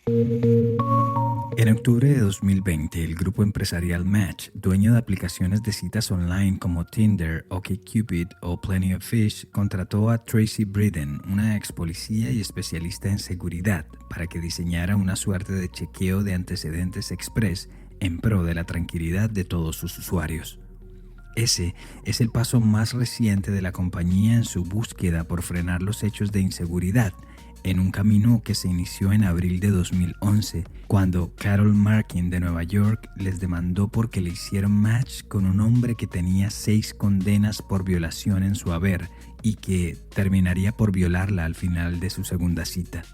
En octubre de 2020, el grupo empresarial Match, dueño de aplicaciones de citas online como Tinder, OkCupid o Plenty of Fish, contrató a Tracy Briden, una ex policía y especialista en seguridad, para que diseñara una suerte de chequeo de antecedentes express en pro de la tranquilidad de todos sus usuarios. Ese es el paso más reciente de la compañía en su búsqueda por frenar los hechos de inseguridad, en un camino que se inició en abril de 2011, cuando Carol Markin de Nueva York les demandó porque le hicieron match con un hombre que tenía 6 condenas por violación en su haber y que terminaría por violarla al final de su segunda cita.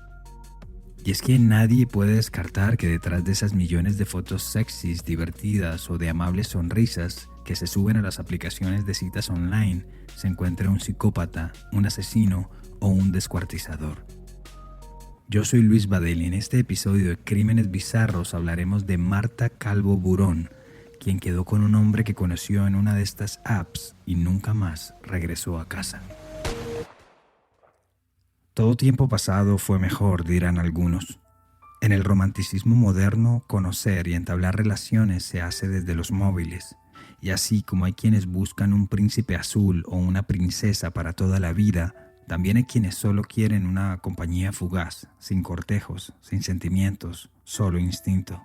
Y es que nadie puede descartar que detrás de esas millones de fotos sexys, divertidas o de amables sonrisas que se suben a las aplicaciones de citas online se encuentra un psicópata, un asesino o un descuartizador. Yo soy Luis Badel y en este episodio de Crímenes Bizarros hablaremos de Marta Calvo Burón, quien quedó con un hombre que conoció en una de estas apps y nunca más regresó a casa. Todo tiempo pasado fue mejor, dirán algunos. En el romanticismo moderno, conocer y entablar relaciones se hace desde los móviles, y así como hay quienes buscan un príncipe azul o una princesa para toda la vida, también hay quienes solo quieren una compañía fugaz, sin cortejos, sin sentimientos, solo instinto.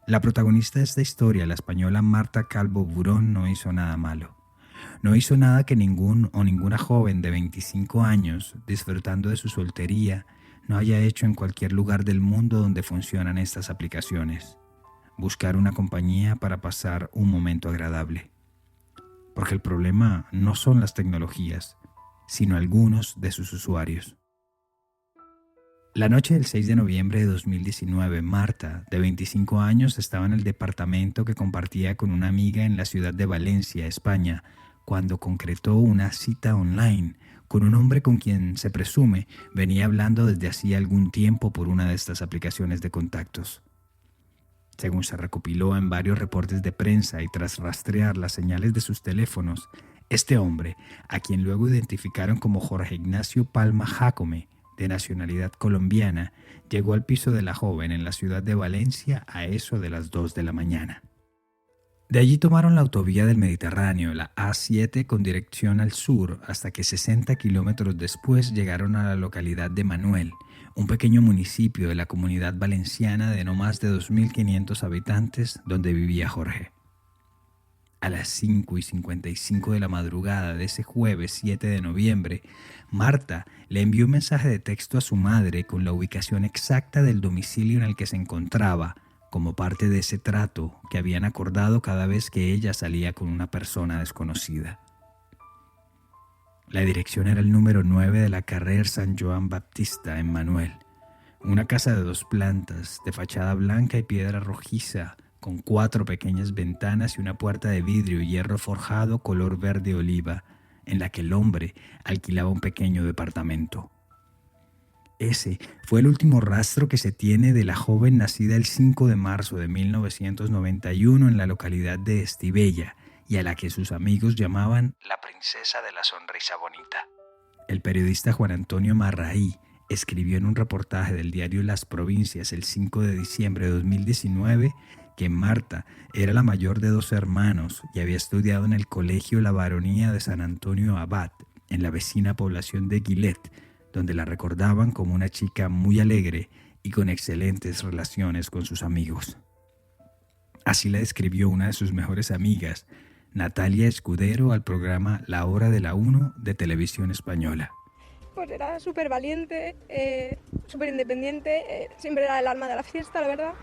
La protagonista de esta historia, la española Marta Calvo Burón, no hizo nada malo. No hizo nada que ningún o ninguna joven de 25 años, disfrutando de su soltería, no haya hecho en cualquier lugar del mundo donde funcionan estas aplicaciones. Buscar una compañía para pasar un momento agradable. Porque el problema no son las tecnologías, sino algunos de sus usuarios. La noche del 6 de noviembre de 2019, Marta, de 25 años, estaba en el departamento que compartía con una amiga en la ciudad de Valencia, España, cuando concretó una cita online con un hombre con quien se presume venía hablando desde hacía algún tiempo por una de estas aplicaciones de contactos. Según se recopiló en varios reportes de prensa y tras rastrear las señales de sus teléfonos, este hombre, a quien luego identificaron como Jorge Ignacio Palma Jácome, de nacionalidad colombiana, llegó al piso de la joven en la ciudad de Valencia a eso de las 2 de la mañana. De allí tomaron la autovía del Mediterráneo, la A7, con dirección al sur, hasta que 60 kilómetros después llegaron a la localidad de Manuel, un pequeño municipio de la Comunidad Valenciana de no más de 2.500 habitantes, donde vivía Jorge. A las 5:55 de la madrugada de ese jueves 7 de noviembre, Marta le envió un mensaje de texto a su madre con la ubicación exacta del domicilio en el que se encontraba, como parte de ese trato que habían acordado cada vez que ella salía con una persona desconocida. La dirección era el número 9 de la carrer San Joan Baptista en Manuel, una casa de 2 plantas, de fachada blanca y piedra rojiza, con 4 pequeñas ventanas y una puerta de vidrio y hierro forjado color verde oliva, en la que el hombre alquilaba un pequeño departamento. Ese fue el último rastro que se tiene de la joven nacida el 5 de marzo de 1991 en la localidad de Estibella y a la que sus amigos llamaban la princesa de la sonrisa bonita. El periodista Juan Antonio Marraí escribió en un reportaje del diario Las Provincias el 5 de diciembre de 2019 que Marta era la mayor de 2 hermanos y había estudiado en el colegio La Baronía de San Antonio Abad, en la vecina población de Gilet, donde la recordaban como una chica muy alegre y con excelentes relaciones con sus amigos. Así la describió una de sus mejores amigas, Natalia Escudero, al programa La Hora de la 1 de Televisión Española. Pues era súper valiente, súper independiente, siempre era el alma de la fiesta, la verdad.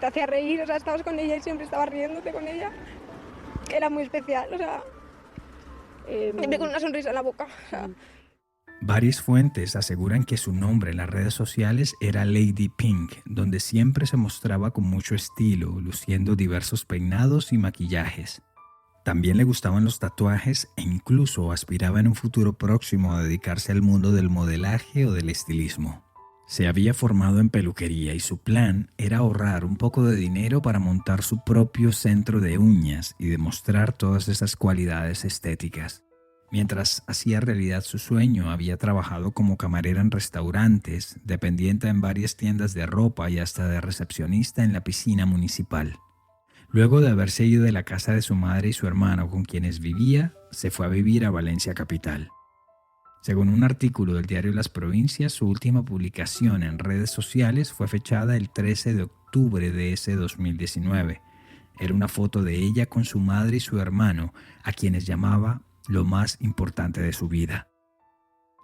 Te hacía reír, o sea, estabas con ella y siempre estabas riéndote con ella. Era muy especial, o sea, siempre con una sonrisa en la boca, o sea. Varias fuentes aseguran que su nombre en las redes sociales era Lady Pink, donde siempre se mostraba con mucho estilo, luciendo diversos peinados y maquillajes. También le gustaban los tatuajes e incluso aspiraba en un futuro próximo a dedicarse al mundo del modelaje o del estilismo. Se había formado en peluquería y su plan era ahorrar un poco de dinero para montar su propio centro de uñas y demostrar todas esas cualidades estéticas. Mientras hacía realidad su sueño, había trabajado como camarera en restaurantes, dependiente en varias tiendas de ropa y hasta de recepcionista en la piscina municipal. Luego de haberse ido de la casa de su madre y su hermano con quienes vivía, se fue a vivir a Valencia capital. Según un artículo del diario Las Provincias, su última publicación en redes sociales fue fechada el 13 de octubre de ese 2019. Era una foto de ella con su madre y su hermano, a quienes llamaba lo más importante de su vida.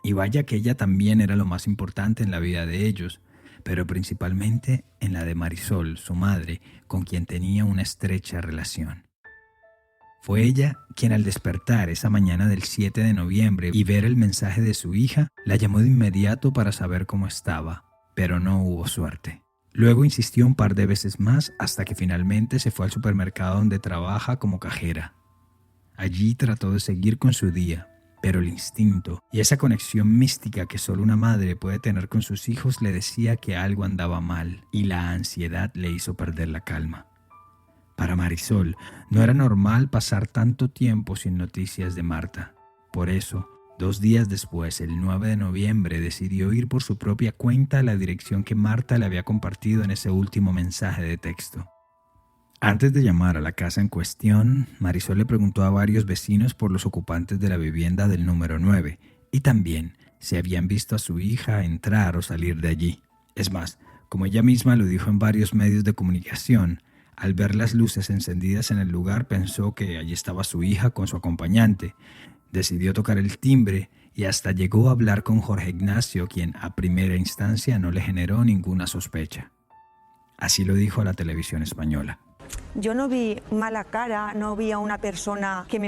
Y vaya que ella también era lo más importante en la vida de ellos, pero principalmente en la de Marisol, su madre, con quien tenía una estrecha relación. Fue ella quien al despertar esa mañana del 7 de noviembre y ver el mensaje de su hija, la llamó de inmediato para saber cómo estaba, pero no hubo suerte. Luego insistió un par de veces más hasta que finalmente se fue al supermercado donde trabaja como cajera. Allí trató de seguir con su día, pero el instinto y esa conexión mística que solo una madre puede tener con sus hijos le decía que algo andaba mal y la ansiedad le hizo perder la calma. Para Marisol no era normal pasar tanto tiempo sin noticias de Marta. Por eso, 2 días después, el 9 de noviembre, decidió ir por su propia cuenta a la dirección que Marta le había compartido en ese último mensaje de texto. Antes de llamar a la casa en cuestión, Marisol le preguntó a varios vecinos por los ocupantes de la vivienda del número 9 y también si habían visto a su hija entrar o salir de allí. Es más, como ella misma lo dijo en varios medios de comunicación, al ver las luces encendidas en el lugar pensó que allí estaba su hija con su acompañante. Decidió tocar el timbre y hasta llegó a hablar con Jorge Ignacio, quien a primera instancia no le generó ninguna sospecha. Así lo dijo a la televisión española. Yo no vi mala cara, no vi a una persona que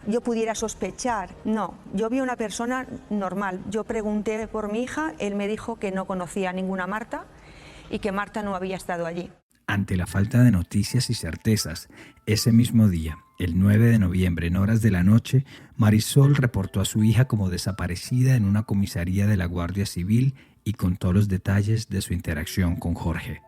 yo pudiera sospechar. No, yo vi a una persona normal. Yo pregunté por mi hija, él me dijo que no conocía a ninguna Marta y que Marta no había estado allí. Ante la falta de noticias y certezas, ese mismo día, el 9 de noviembre, en horas de la noche, Marisol reportó a su hija como desaparecida en una comisaría de la Guardia Civil y contó los detalles de su interacción con Jorge.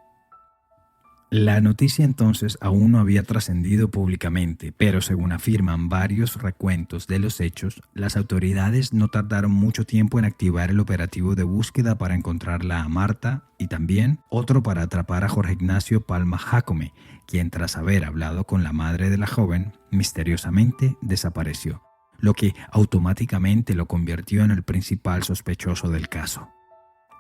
La noticia entonces aún no había trascendido públicamente, pero según afirman varios recuentos de los hechos, las autoridades no tardaron mucho tiempo en activar el operativo de búsqueda para encontrarla a Marta y también otro para atrapar a Jorge Ignacio Palma Jácome, quien tras haber hablado con la madre de la joven, misteriosamente desapareció, lo que automáticamente lo convirtió en el principal sospechoso del caso.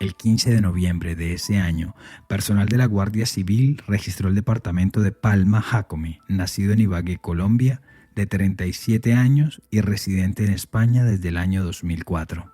El 15 de noviembre de ese año, personal de la Guardia Civil registró el departamento de Palma Jácome, nacido en Ibagué, Colombia, de 37 años y residente en España desde el año 2004,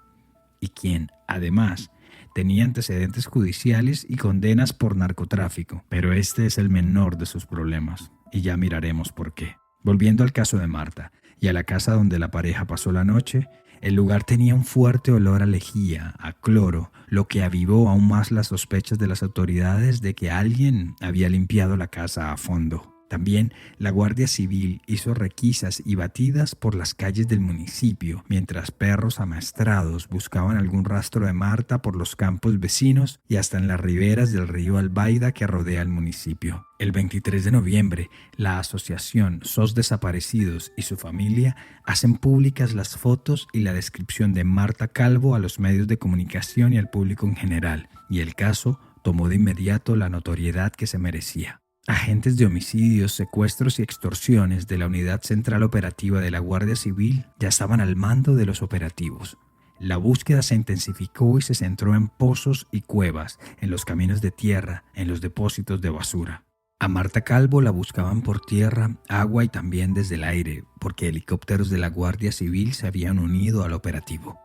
y quien, además, tenía antecedentes judiciales y condenas por narcotráfico, pero este es el menor de sus problemas, y ya miraremos por qué. Volviendo al caso de Marta y a la casa donde la pareja pasó la noche, el lugar tenía un fuerte olor a lejía, a cloro, lo que avivó aún más las sospechas de las autoridades de que alguien había limpiado la casa a fondo. También la Guardia Civil hizo requisas y batidas por las calles del municipio, mientras perros amaestrados buscaban algún rastro de Marta por los campos vecinos y hasta en las riberas del río Albaida que rodea el municipio. El 23 de noviembre, la asociación SOS Desaparecidos y su familia hacen públicas las fotos y la descripción de Marta Calvo a los medios de comunicación y al público en general, y el caso tomó de inmediato la notoriedad que se merecía. Agentes de homicidios, secuestros y extorsiones de la Unidad Central Operativa de la Guardia Civil ya estaban al mando de los operativos. La búsqueda se intensificó y se centró en pozos y cuevas, en los caminos de tierra, en los depósitos de basura. A Marta Calvo la buscaban por tierra, agua y también desde el aire, porque helicópteros de la Guardia Civil se habían unido al operativo.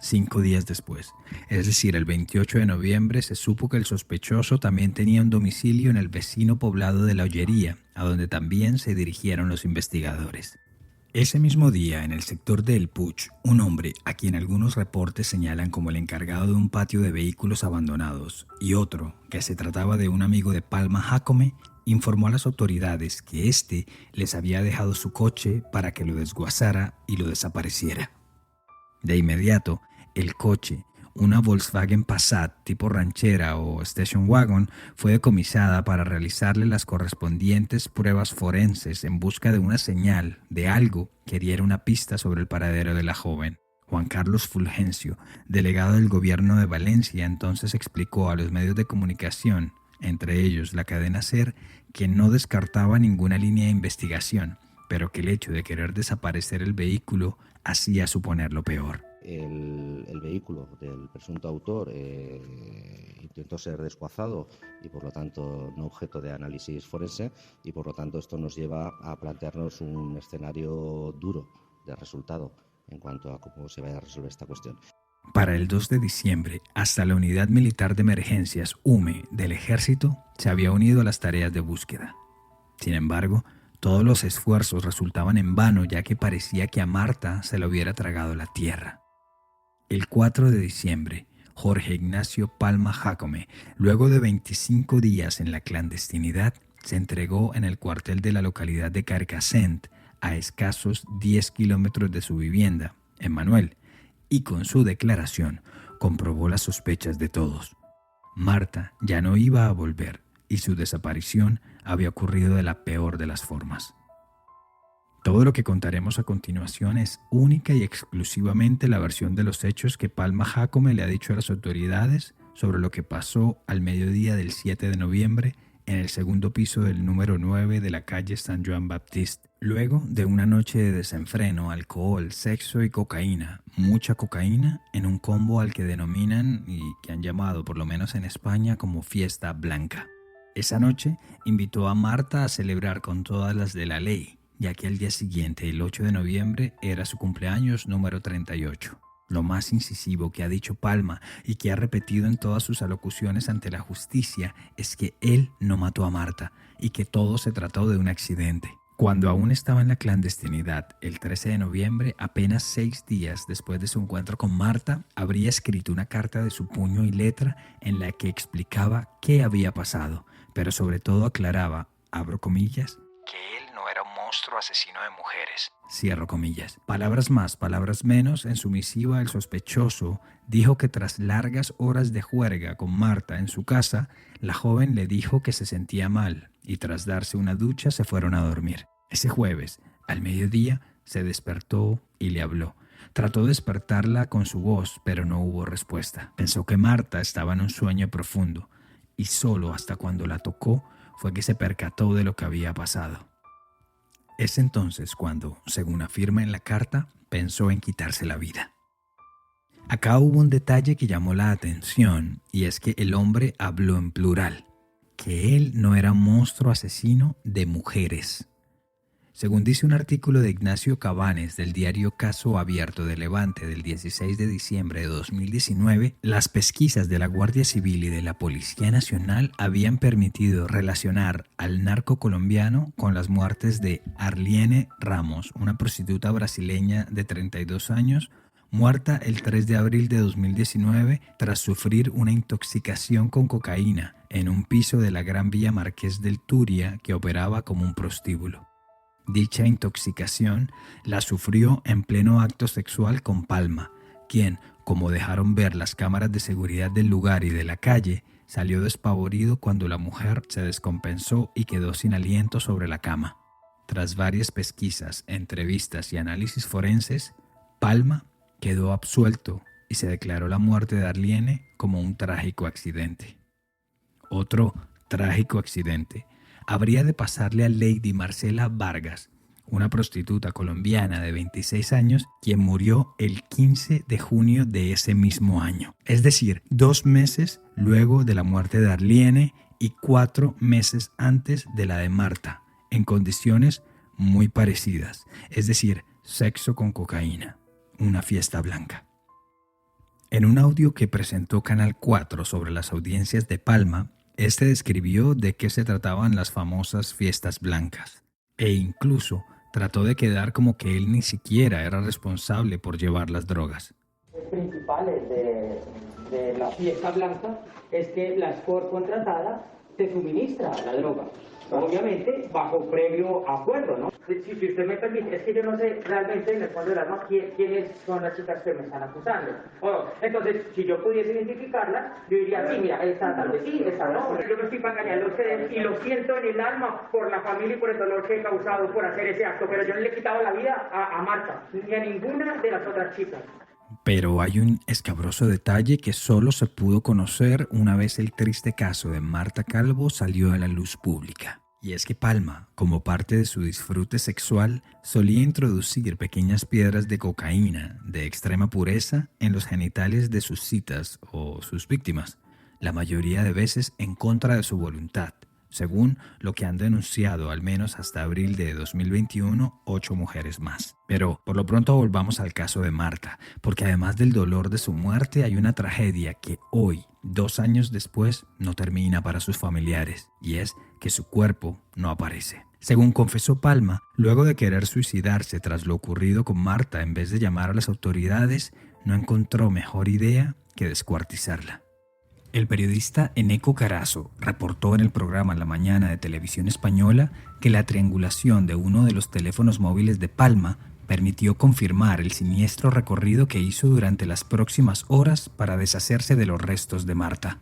5 días después, es decir, el 28 de noviembre, se supo que el sospechoso también tenía un domicilio en el vecino poblado de La Ollería, a donde también se dirigieron los investigadores. Ese mismo día, en el sector de El Puig, un hombre, a quien algunos reportes señalan como el encargado de un patio de vehículos abandonados, y otro, que se trataba de un amigo de Palma Jácome, informó a las autoridades que éste les había dejado su coche para que lo desguazara y lo desapareciera. De inmediato, el coche, una Volkswagen Passat tipo ranchera o station wagon fue decomisada para realizarle las correspondientes pruebas forenses en busca de una señal, de algo que diera una pista sobre el paradero de la joven. Juan Carlos Fulgencio, delegado del gobierno de Valencia, entonces explicó a los medios de comunicación, entre ellos la cadena SER, que no descartaba ninguna línea de investigación, pero que el hecho de querer desaparecer el vehículo hacía suponer lo peor. El vehículo del presunto autor intentó ser desguazado y por lo tanto no objeto de análisis forense, y por lo tanto esto nos lleva a plantearnos un escenario duro de resultado en cuanto a cómo se vaya a resolver esta cuestión. Para el 2 de diciembre, hasta la Unidad Militar de Emergencias UME del Ejército se había unido a las tareas de búsqueda. Sin embargo, todos los esfuerzos resultaban en vano, ya que parecía que a Marta se la hubiera tragado la tierra. El 4 de diciembre, Jorge Ignacio Palma Jácome, luego de 25 días en la clandestinidad, se entregó en el cuartel de la localidad de Carcassent, a escasos 10 kilómetros de su vivienda, en Manuel, y con su declaración comprobó las sospechas de todos. Marta ya no iba a volver y su desaparición había ocurrido de la peor de las formas. Todo lo que contaremos a continuación es única y exclusivamente la versión de los hechos que Palma Jácome le ha dicho a las autoridades sobre lo que pasó al mediodía del 7 de noviembre en el segundo piso del número 9 de la calle San Joan Baptiste. Luego de una noche de desenfreno, alcohol, sexo y cocaína, mucha cocaína, en un combo al que denominan y que han llamado, por lo menos en España, como fiesta blanca. Esa noche invitó a Marta a celebrar con todas las de la ley, ya que al día siguiente, el 8 de noviembre, era su cumpleaños número 38. Lo más incisivo que ha dicho Palma y que ha repetido en todas sus alocuciones ante la justicia es que él no mató a Marta y que todo se trató de un accidente. Cuando aún estaba en la clandestinidad, el 13 de noviembre, apenas 6 días después de su encuentro con Marta, habría escrito una carta de su puño y letra en la que explicaba qué había pasado, pero sobre todo aclaraba, abro comillas, que él no era un monstruo asesino de mujeres, cierro comillas. Palabras más, palabras menos, en su misiva el sospechoso dijo que tras largas horas de juerga con Marta en su casa, la joven le dijo que se sentía mal y tras darse una ducha se fueron a dormir. Ese jueves, al mediodía, se despertó y le habló. Trató de despertarla con su voz, pero no hubo respuesta. Pensó que Marta estaba en un sueño profundo y solo hasta cuando la tocó fue que se percató de lo que había pasado. Es entonces cuando, según afirma en la carta, pensó en quitarse la vida. Acá hubo un detalle que llamó la atención y es que el hombre habló en plural, que él no era un monstruo asesino de mujeres. Según dice un artículo de Ignacio Cabanes del diario Caso Abierto de Levante del 16 de diciembre de 2019, las pesquisas de la Guardia Civil y de la Policía Nacional habían permitido relacionar al narco colombiano con las muertes de Arliene Ramos, una prostituta brasileña de 32 años, muerta el 3 de abril de 2019 tras sufrir una intoxicación con cocaína en un piso de la Gran Vía Marqués del Turia que operaba como un prostíbulo. Dicha intoxicación la sufrió en pleno acto sexual con Palma, quien, como dejaron ver las cámaras de seguridad del lugar y de la calle, salió despavorido cuando la mujer se descompensó y quedó sin aliento sobre la cama. Tras varias pesquisas, entrevistas y análisis forenses, Palma quedó absuelto y se declaró la muerte de Arliene como un trágico accidente. Otro trágico accidente habría de pasarle a Lady Marcela Vargas, una prostituta colombiana de 26 años, quien murió el 15 de junio de ese mismo año. Es decir, 2 meses luego de la muerte de Arliene y 4 meses antes de la de Marta, en condiciones muy parecidas, es decir, sexo con cocaína, una fiesta blanca. En un audio que presentó Canal 4 sobre las audiencias de Palma, este describió de qué se trataban las famosas fiestas blancas e incluso trató de quedar como que él ni siquiera era responsable por llevar las drogas. Los principales de la fiesta blanca es que la escort contratada te suministra la droga. obviamente bajo previo acuerdo, ¿no? Si usted me permite, es que yo no sé realmente en el fondo del alma quiénes son las chicas que me están acusando. Entonces, si yo pudiese identificarlas, yo diría, sí, mira, esta tal vez sí, esta no. Yo no estoy para engañarle a ustedes y lo siento en el alma por la familia y por el dolor que he causado por hacer ese acto, pero yo no le he quitado la vida a Marta, ni a ninguna de las otras chicas. Pero hay un escabroso detalle que solo se pudo conocer una vez el triste caso de Marta Calvo salió a la luz pública. Y es que Palma, como parte de su disfrute sexual, solía introducir pequeñas piedras de cocaína de extrema pureza en los genitales de sus citas o sus víctimas, la mayoría de veces en contra de su voluntad, según lo que han denunciado al menos hasta abril de 2021 8 mujeres más. Pero por lo pronto volvamos al caso de Marta, porque además del dolor de su muerte hay una tragedia que hoy, 2 años después, no termina para sus familiares, y es que su cuerpo no aparece. Según confesó Palma, luego de querer suicidarse tras lo ocurrido con Marta en vez de llamar a las autoridades, no encontró mejor idea que descuartizarla. El periodista Eneco Carazo reportó en el programa La Mañana de Televisión Española que la triangulación de uno de los teléfonos móviles de Palma permitió confirmar el siniestro recorrido que hizo durante las próximas horas para deshacerse de los restos de Marta.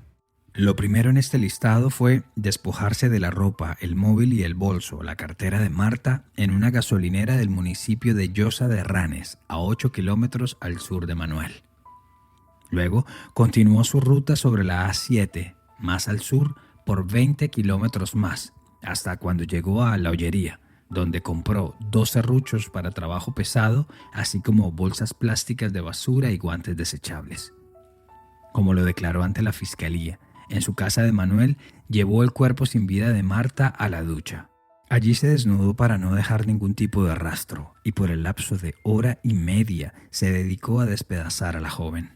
Lo primero en este listado fue despojarse de la ropa, el móvil y el bolso, la cartera de Marta, en una gasolinera del municipio de Llosa de Ranes, a 8 kilómetros al sur de Manuel. Luego continuó su ruta sobre la A7, más al sur, por 20 kilómetros más, hasta cuando llegó a La Ollería, donde compró 2 serruchos para trabajo pesado, así como bolsas plásticas de basura y guantes desechables. Como lo declaró ante la fiscalía, en su casa de Manuel llevó el cuerpo sin vida de Marta a la ducha. Allí se desnudó para no dejar ningún tipo de rastro y por el lapso de 1.5 horas se dedicó a despedazar a la joven.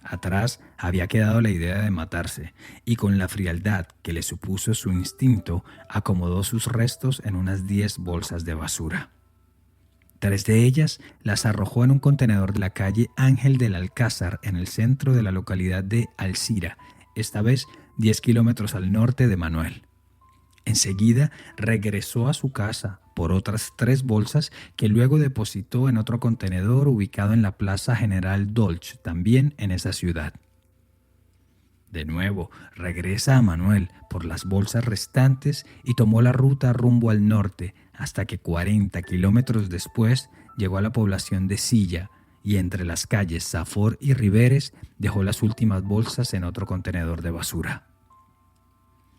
Atrás había quedado la idea de matarse y con la frialdad que le supuso su instinto acomodó sus restos en unas 10 bolsas de basura. 3 de ellas las arrojó en un contenedor de la calle Ángel del Alcázar en el centro de la localidad de Alcira, esta vez 10 kilómetros al norte de Manuel. Enseguida regresó a su casa por otras 3 bolsas que luego depositó en otro contenedor ubicado en la Plaza General Dolch, también en esa ciudad. De nuevo, regresa a Manuel por las bolsas restantes y tomó la ruta rumbo al norte hasta que 40 kilómetros después llegó a la población de Silla y entre las calles Safor y Riberes dejó las últimas bolsas en otro contenedor de basura.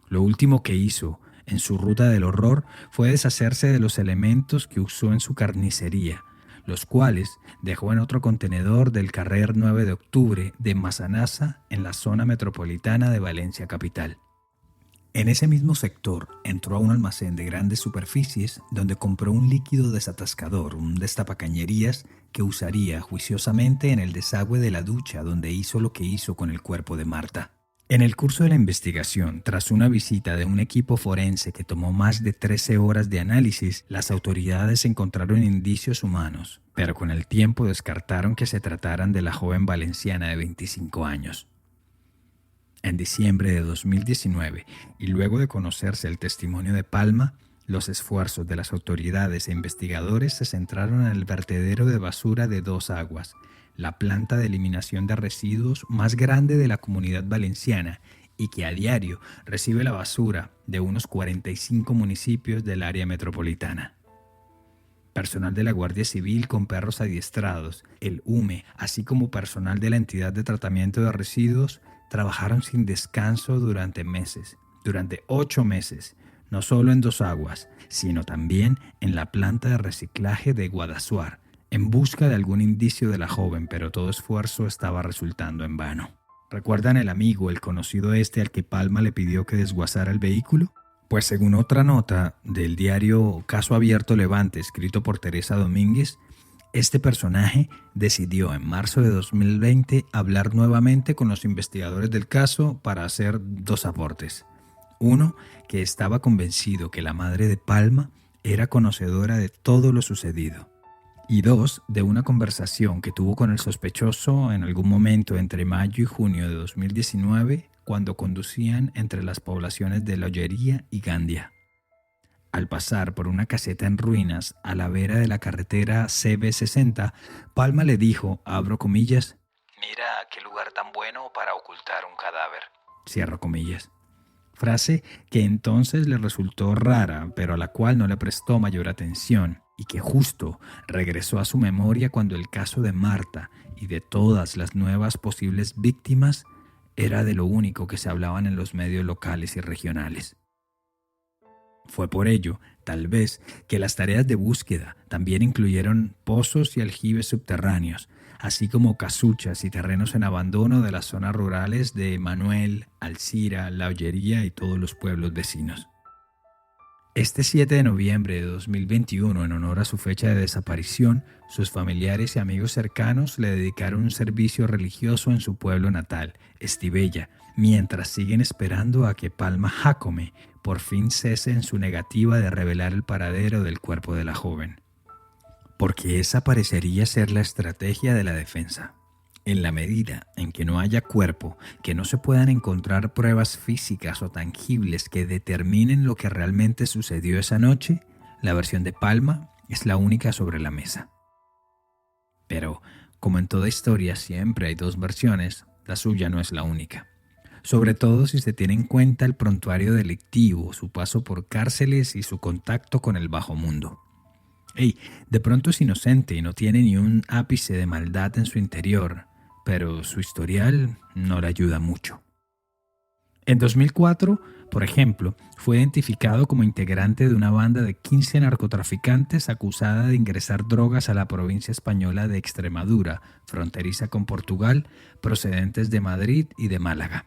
Lo último que hizo en su ruta del horror fue deshacerse de los elementos que usó en su carnicería, los cuales dejó en otro contenedor del carrer 9 de octubre de Massanassa en la zona metropolitana de Valencia capital. En ese mismo sector entró a un almacén de grandes superficies donde compró un líquido desatascador, un destapacañerías que usaría juiciosamente en el desagüe de la ducha donde hizo lo que hizo con el cuerpo de Marta. En el curso de la investigación, tras una visita de un equipo forense que tomó más de 13 horas de análisis, las autoridades encontraron indicios humanos, pero con el tiempo descartaron que se trataran de la joven valenciana de 25 años. En diciembre de 2019, y luego de conocerse el testimonio de Palma, los esfuerzos de las autoridades e investigadores se centraron en el vertedero de basura de Dos Aguas, la planta de eliminación de residuos más grande de la Comunidad Valenciana y que a diario recibe la basura de unos 45 municipios del área metropolitana. Personal de la Guardia Civil con perros adiestrados, el UME, así como personal de la entidad de tratamiento de residuos, trabajaron sin descanso durante 8 meses, no solo en Dos Aguas, sino también en la planta de reciclaje de Guadassuar, en busca de algún indicio de la joven, pero todo esfuerzo estaba resultando en vano. ¿Recuerdan el amigo, el conocido al que Palma le pidió que desguazara el vehículo? Pues según otra nota del diario Caso Abierto Levante, escrito por Teresa Domínguez, este personaje decidió en marzo de 2020 hablar nuevamente con los investigadores del caso para hacer 2 aportes. Uno, que estaba convencido que la madre de Palma era conocedora de todo lo sucedido. Y 2, de una conversación que tuvo con el sospechoso en algún momento entre mayo y junio de 2019, cuando conducían entre las poblaciones de La Ollería y Gandia. Al pasar por una caseta en ruinas a la vera de la carretera CB60, Palma le dijo, abro comillas, «Mira qué lugar tan bueno para ocultar un cadáver», cierro comillas. Frase que entonces le resultó rara, pero a la cual no le prestó mayor atención y que justo regresó a su memoria cuando el caso de Marta y de todas las nuevas posibles víctimas era de lo único que se hablaban en los medios locales y regionales. Fue por ello, tal vez, que las tareas de búsqueda también incluyeron pozos y aljibes subterráneos, así como casuchas y terrenos en abandono de las zonas rurales de Manuel, Alcira, La Ollería y todos los pueblos vecinos. Este 7 de noviembre de 2021, en honor a su fecha de desaparición, sus familiares y amigos cercanos le dedicaron un servicio religioso en su pueblo natal, Estivella, mientras siguen esperando a que Palma Jácome por fin cese en su negativa de revelar el paradero del cuerpo de la joven. Porque esa parecería ser la estrategia de la defensa. En la medida en que no haya cuerpo, que no se puedan encontrar pruebas físicas o tangibles que determinen lo que realmente sucedió esa noche, la versión de Palma es la única sobre la mesa. Pero, como en toda historia siempre hay dos versiones, la suya no es la única. Sobre todo si se tiene en cuenta el prontuario delictivo, su paso por cárceles y su contacto con el bajo mundo. De pronto es inocente y no tiene ni un ápice de maldad en su interior, pero su historial no le ayuda mucho. En 2004, por ejemplo, fue identificado como integrante de una banda de 15 narcotraficantes acusada de ingresar drogas a la provincia española de Extremadura, fronteriza con Portugal, procedentes de Madrid y de Málaga.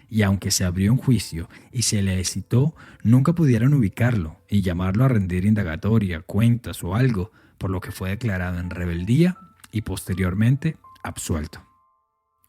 Y aunque se abrió un juicio y se le citó, nunca pudieron ubicarlo y llamarlo a rendir indagatoria, cuentas o algo, por lo que fue declarado en rebeldía y posteriormente absuelto.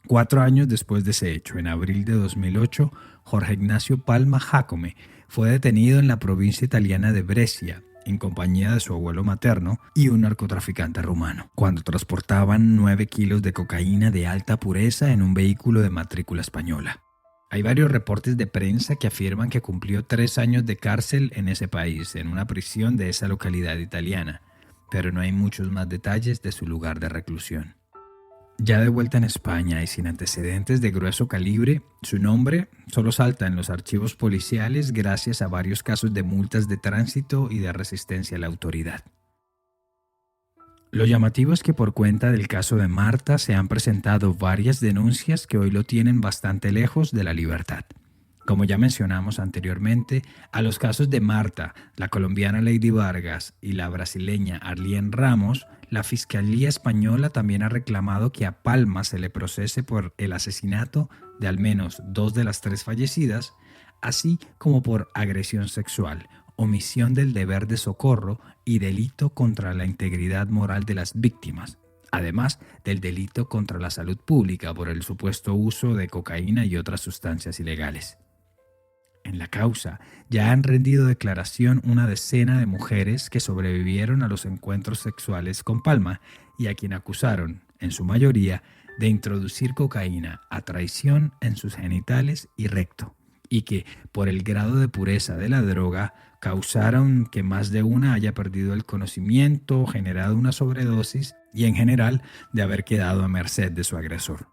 4 años después de ese hecho, en abril de 2008, Jorge Ignacio Palma Jácome fue detenido en la provincia italiana de Brescia, en compañía de su abuelo materno y un narcotraficante rumano, cuando transportaban 9 kilos de cocaína de alta pureza en un vehículo de matrícula española. Hay varios reportes de prensa que afirman que cumplió 3 años de cárcel en ese país, en una prisión de esa localidad italiana, pero no hay muchos más detalles de su lugar de reclusión. Ya de vuelta en España y sin antecedentes de grueso calibre, su nombre solo salta en los archivos policiales gracias a varios casos de multas de tránsito y de resistencia a la autoridad. Lo llamativo es que por cuenta del caso de Marta se han presentado varias denuncias que hoy lo tienen bastante lejos de la libertad. Como ya mencionamos anteriormente, a los casos de Marta, la colombiana Lady Vargas y la brasileña Arlene Ramos, la Fiscalía Española también ha reclamado que a Palma se le procese por el asesinato de al menos 2 de las 3 fallecidas, así como por agresión sexual, omisión del deber de socorro y delito contra la integridad moral de las víctimas, además del delito contra la salud pública por el supuesto uso de cocaína y otras sustancias ilegales. En la causa ya han rendido declaración una decena de mujeres que sobrevivieron a los encuentros sexuales con Palma y a quien acusaron, en su mayoría, de introducir cocaína a traición en sus genitales y recto, y que, por el grado de pureza de la droga, causaron que más de una haya perdido el conocimiento, generado una sobredosis y, en general, de haber quedado a merced de su agresor.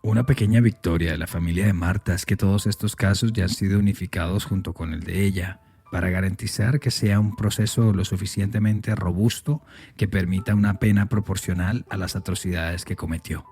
Una pequeña victoria de la familia de Marta es que todos estos casos ya han sido unificados junto con el de ella, para garantizar que sea un proceso lo suficientemente robusto que permita una pena proporcional a las atrocidades que cometió.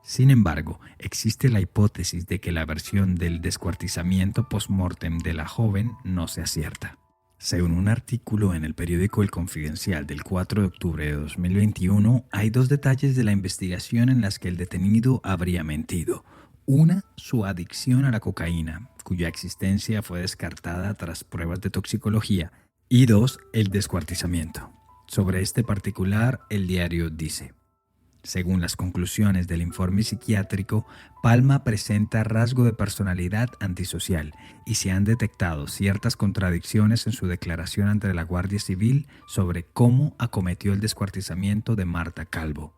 Sin embargo, existe la hipótesis de que la versión del descuartizamiento post-mortem de la joven no sea cierta. Según un artículo en el periódico El Confidencial del 4 de octubre de 2021, hay 2 detalles de la investigación en las que el detenido habría mentido. Una, su adicción a la cocaína, cuya existencia fue descartada tras pruebas de toxicología. Y 2, el descuartizamiento. Sobre este particular, el diario dice: según las conclusiones del informe psiquiátrico, Palma presenta rasgo de personalidad antisocial y se han detectado ciertas contradicciones en su declaración ante la Guardia Civil sobre cómo acometió el descuartizamiento de Marta Calvo.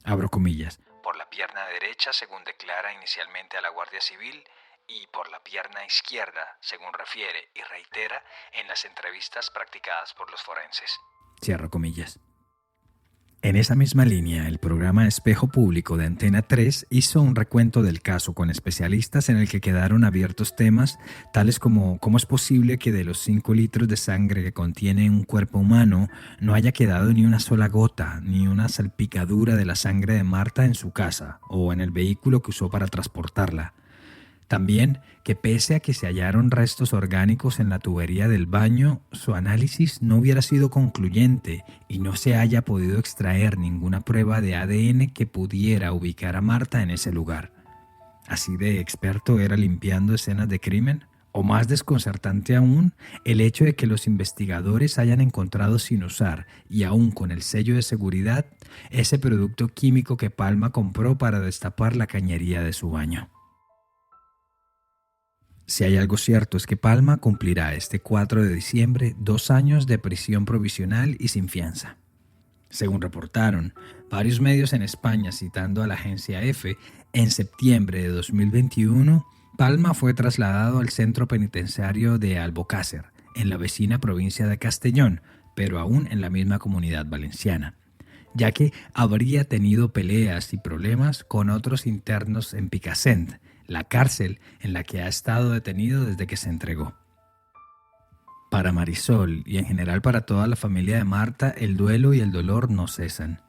Abro comillas. Por la pierna derecha, según declara inicialmente a la Guardia Civil, y por la pierna izquierda, según refiere y reitera en las entrevistas practicadas por los forenses. Cierro comillas. En esa misma línea, el programa Espejo Público de Antena 3 hizo un recuento del caso con especialistas en el que quedaron abiertos temas tales como cómo es posible que de los 5 litros de sangre que contiene un cuerpo humano no haya quedado ni una sola gota, ni una salpicadura de la sangre de Marta en su casa o en el vehículo que usó para transportarla. También que pese a que se hallaron restos orgánicos en la tubería del baño, su análisis no hubiera sido concluyente y no se haya podido extraer ninguna prueba de ADN que pudiera ubicar a Marta en ese lugar. Así de experto era limpiando escenas de crimen, o más desconcertante aún, el hecho de que los investigadores hayan encontrado sin usar, y aún con el sello de seguridad, ese producto químico que Palma compró para destapar la cañería de su baño. Si hay algo cierto es que Palma cumplirá este 4 de diciembre 2 años de prisión provisional y sin fianza. Según reportaron varios medios en España citando a la agencia EFE, en septiembre de 2021, Palma fue trasladado al centro penitenciario de Albocácer, en la vecina provincia de Castellón, pero aún en la misma comunidad valenciana, ya que habría tenido peleas y problemas con otros internos en Picassent, la cárcel en la que ha estado detenido desde que se entregó. Para Marisol y en general para toda la familia de Marta, el duelo y el dolor no cesan.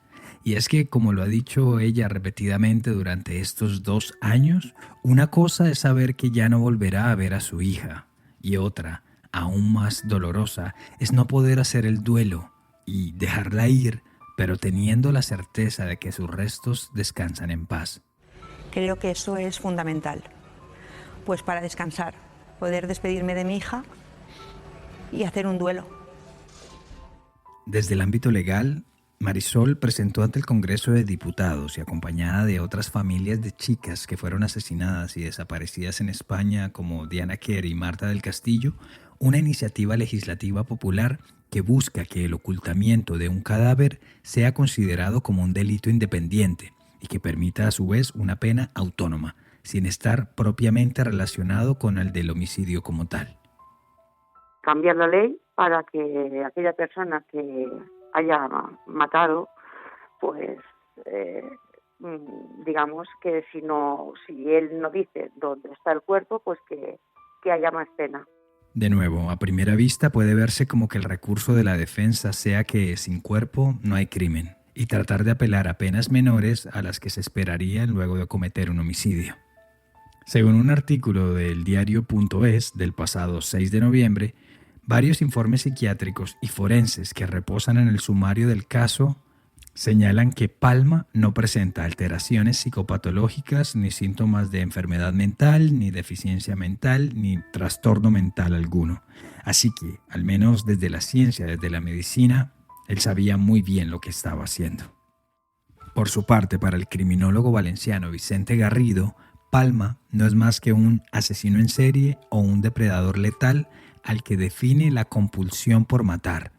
Y es que, como lo ha dicho ella repetidamente durante estos 2 años, una cosa es saber que ya no volverá a ver a su hija, y otra, aún más dolorosa, es no poder hacer el duelo y dejarla ir, pero teniendo la certeza de que sus restos descansan en paz. Creo que eso es fundamental, pues para descansar, poder despedirme de mi hija y hacer un duelo. Desde el ámbito legal, Marisol presentó ante el Congreso de Diputados y acompañada de otras familias de chicas que fueron asesinadas y desaparecidas en España como Diana Quer y Marta del Castillo, una iniciativa legislativa popular que busca que el ocultamiento de un cadáver sea considerado como un delito independiente y que permita a su vez una pena autónoma, sin estar propiamente relacionado con el del homicidio como tal. Cambiar la ley para que aquella persona que haya matado, pues digamos que si él no dice dónde está el cuerpo, pues que haya más pena. De nuevo, a primera vista puede verse como que el recurso de la defensa sea que sin cuerpo no hay crimen, y tratar de apelar a penas menores a las que se esperarían luego de cometer un homicidio. Según un artículo del diario.es del pasado 6 de noviembre, varios informes psiquiátricos y forenses que reposan en el sumario del caso señalan que Palma no presenta alteraciones psicopatológicas, ni síntomas de enfermedad mental, ni deficiencia mental, ni trastorno mental alguno. Así que, al menos desde la ciencia, desde la medicina, él sabía muy bien lo que estaba haciendo. Por su parte, para el criminólogo valenciano Vicente Garrido, Palma no es más que un asesino en serie o un depredador letal al que define la compulsión por matar.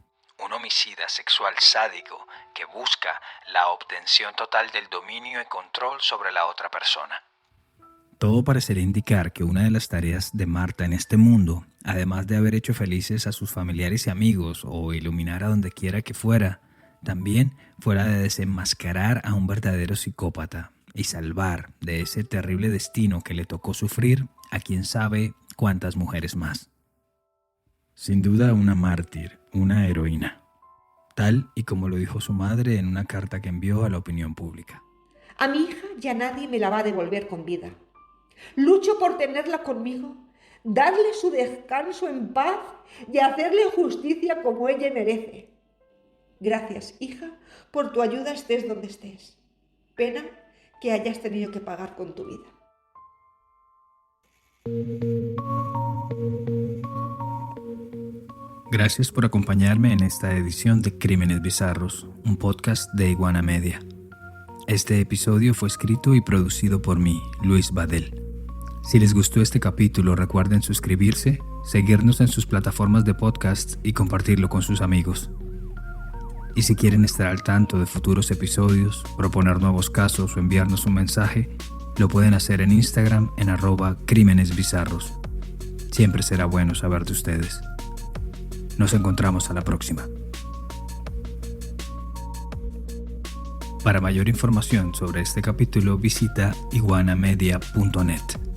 Un homicida sexual sádico que busca la obtención total del dominio y control sobre la otra persona. Todo parecería indicar que una de las tareas de Marta en este mundo, además de haber hecho felices a sus familiares y amigos o iluminar a donde quiera que fuera, también fuera de desenmascarar a un verdadero psicópata y salvar de ese terrible destino que le tocó sufrir a quién sabe cuántas mujeres más. Sin duda una mártir, una heroína, tal y como lo dijo su madre en una carta que envió a la opinión pública. A mi hija ya nadie me la va a devolver con vida. Lucho por tenerla conmigo, darle su descanso en paz y hacerle justicia como ella merece. Gracias, hija, por tu ayuda estés donde estés. Pena que hayas tenido que pagar con tu vida. Gracias por acompañarme en esta edición de Crímenes Bizarros, un podcast de Iguana Media. Este episodio fue escrito y producido por mí, Luis Badel. Si les gustó este capítulo, recuerden suscribirse, seguirnos en sus plataformas de podcast y compartirlo con sus amigos. Y si quieren estar al tanto de futuros episodios, proponer nuevos casos o enviarnos un mensaje, lo pueden hacer en Instagram en @crímenesbizarros. Siempre será bueno saber de ustedes. Nos encontramos a la próxima. Para mayor información sobre este capítulo visita iguanamedia.net.